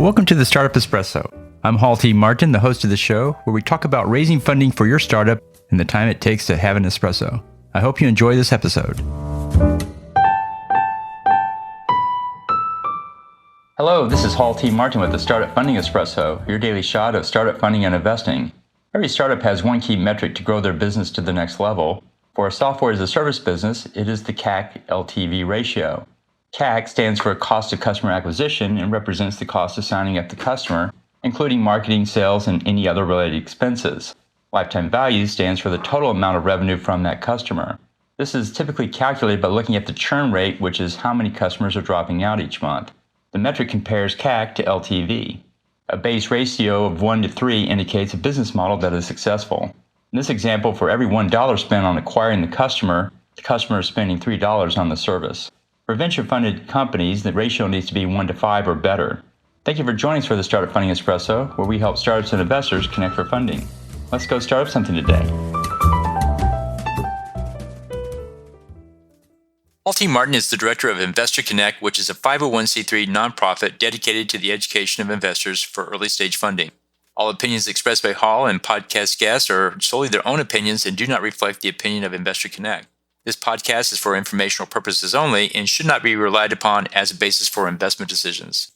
Well, welcome to the Startup Espresso. I'm Hall T. Martin, the host of the show, where we talk about raising funding for your startup and the time it takes to have an espresso. I hope you enjoy this episode. Hello, this is Hall T. Martin with the Startup Funding Espresso, your daily shot of startup funding and investing. Every startup has one key metric to grow their business to the next level. For a software as a service business, it is the CAC LTV ratio. CAC stands for cost of customer acquisition and represents the cost of signing up the customer, including marketing, sales, and any other related expenses. Lifetime value stands for the total amount of revenue from that customer. This is typically calculated by looking at the churn rate, which is how many customers are dropping out each month. The metric compares CAC to LTV. A base ratio of 1 to 3 indicates a business model that is successful. In this example, for every $1 spent on acquiring the customer is spending $3 on the service. For venture-funded companies, the ratio needs to be 1 to 5 or better. Thank you for joining us for the Startup Funding Espresso, where we help startups and investors connect for funding. Let's go start up something today. Hall T. Martin is the director of Investor Connect, which is a 501c3 nonprofit dedicated to the education of investors for early-stage funding. All opinions expressed by Hall and podcast guests are solely their own opinions and do not reflect the opinion of Investor Connect. This podcast is for informational purposes only and should not be relied upon as a basis for investment decisions.